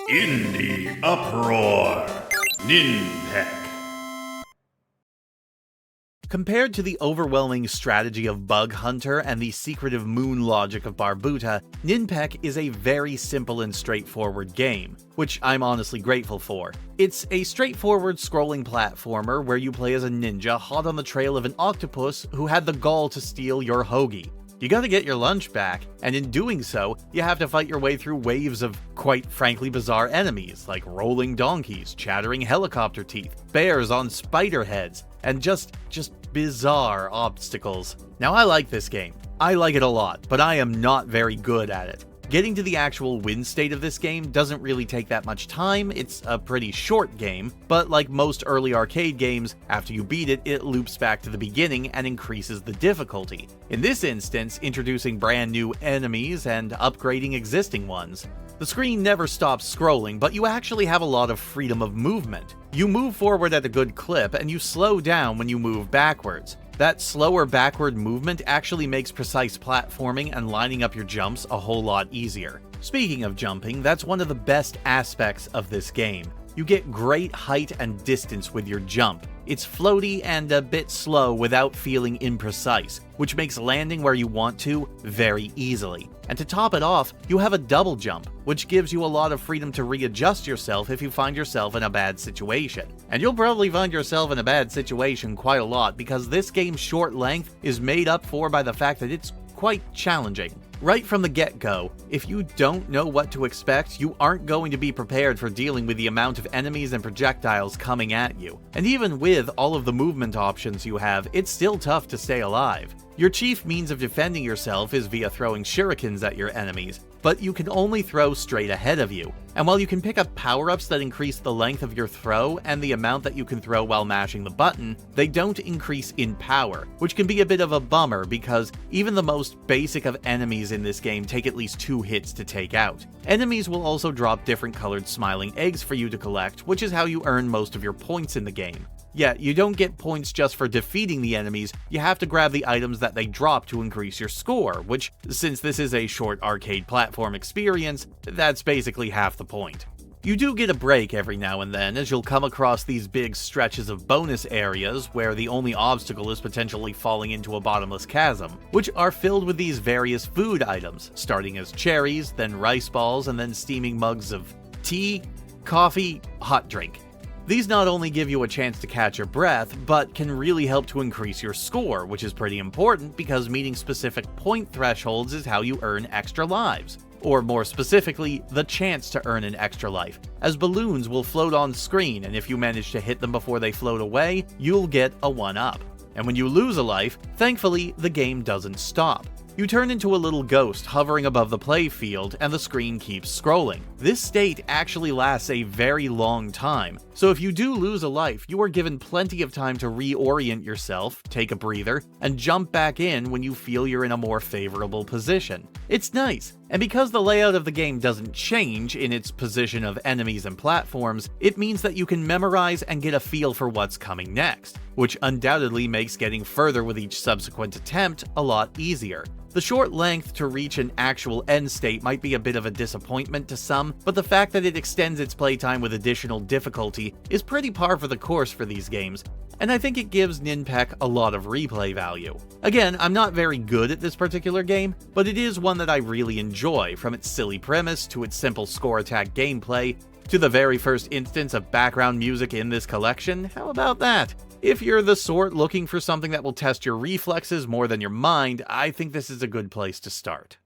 Indie Uproar. Ninpek. Compared to the overwhelming strategy of Bug Hunter and the secretive moon logic of Barbuta, Ninpek is a very simple and straightforward game, which I'm honestly grateful for. It's a straightforward scrolling platformer where you play as a ninja hot on the trail of an octopus who had the gall to steal your hoagie. You gotta get your lunch back, and in doing so, you have to fight your way through waves of, quite frankly, bizarre enemies, like rolling donkeys, chattering helicopter teeth, bears on spider heads, and just bizarre obstacles. Now, I like this game. I like it a lot, but I am not very good at it. Getting to the actual win state of this game doesn't really take that much time. It's a pretty short game, but like most early arcade games, after you beat it, it loops back to the beginning and increases the difficulty. In this instance, introducing brand new enemies and upgrading existing ones. The screen never stops scrolling, but you actually have a lot of freedom of movement. You move forward at a good clip, and you slow down when you move backwards. That slower backward movement actually makes precise platforming and lining up your jumps a whole lot easier. Speaking of jumping, that's one of the best aspects of this game. You get great height and distance with your jump. It's floaty and a bit slow without feeling imprecise, which makes landing where you want to very easily. And to top it off, you have a double jump, which gives you a lot of freedom to readjust yourself if you find yourself in a bad situation. And you'll probably find yourself in a bad situation quite a lot because this game's short length is made up for by the fact that it's quite challenging. Right from the get-go, if you don't know what to expect, you aren't going to be prepared for dealing with the amount of enemies and projectiles coming at you. And even with all of the movement options you have, it's still tough to stay alive. Your chief means of defending yourself is via throwing shurikens at your enemies, but you can only throw straight ahead of you. And while you can pick up power-ups that increase the length of your throw and the amount that you can throw while mashing the button, they don't increase in power, which can be a bit of a bummer because even the most basic of enemies in this game take at least 2 hits to take out. Enemies will also drop different colored smiling eggs for you to collect, which is how you earn most of your points in the game. Yet, you don't get points just for defeating the enemies, you have to grab the items that they drop to increase your score, which, since this is a short arcade platform experience, that's basically half the point. You do get a break every now and then, as you'll come across these big stretches of bonus areas where the only obstacle is potentially falling into a bottomless chasm, which are filled with these various food items, starting as cherries, then rice balls, and then steaming mugs of tea, coffee, hot drink. These not only give you a chance to catch your breath, but can really help to increase your score, which is pretty important because meeting specific point thresholds is how you earn extra lives. Or more specifically, the chance to earn an extra life, as balloons will float on screen, and if you manage to hit them before they float away, you'll get a 1-up. And when you lose a life, thankfully, the game doesn't stop. You turn into a little ghost hovering above the playfield, and the screen keeps scrolling. This state actually lasts a very long time, so if you do lose a life, you are given plenty of time to reorient yourself, take a breather, and jump back in when you feel you're in a more favorable position. It's nice, and because the layout of the game doesn't change in its position of enemies and platforms, it means that you can memorize and get a feel for what's coming next, which undoubtedly makes getting further with each subsequent attempt a lot easier. The short length to reach an actual end state might be a bit of a disappointment to some, but the fact that it extends its playtime with additional difficulty is pretty par for the course for these games, and I think it gives Ninpek a lot of replay value. Again, I'm not very good at this particular game, but it is one that I really enjoy, from its silly premise to its simple score attack gameplay, to the very first instance of background music in this collection. How about that? If you're the sort looking for something that will test your reflexes more than your mind, I think this is a good place to start.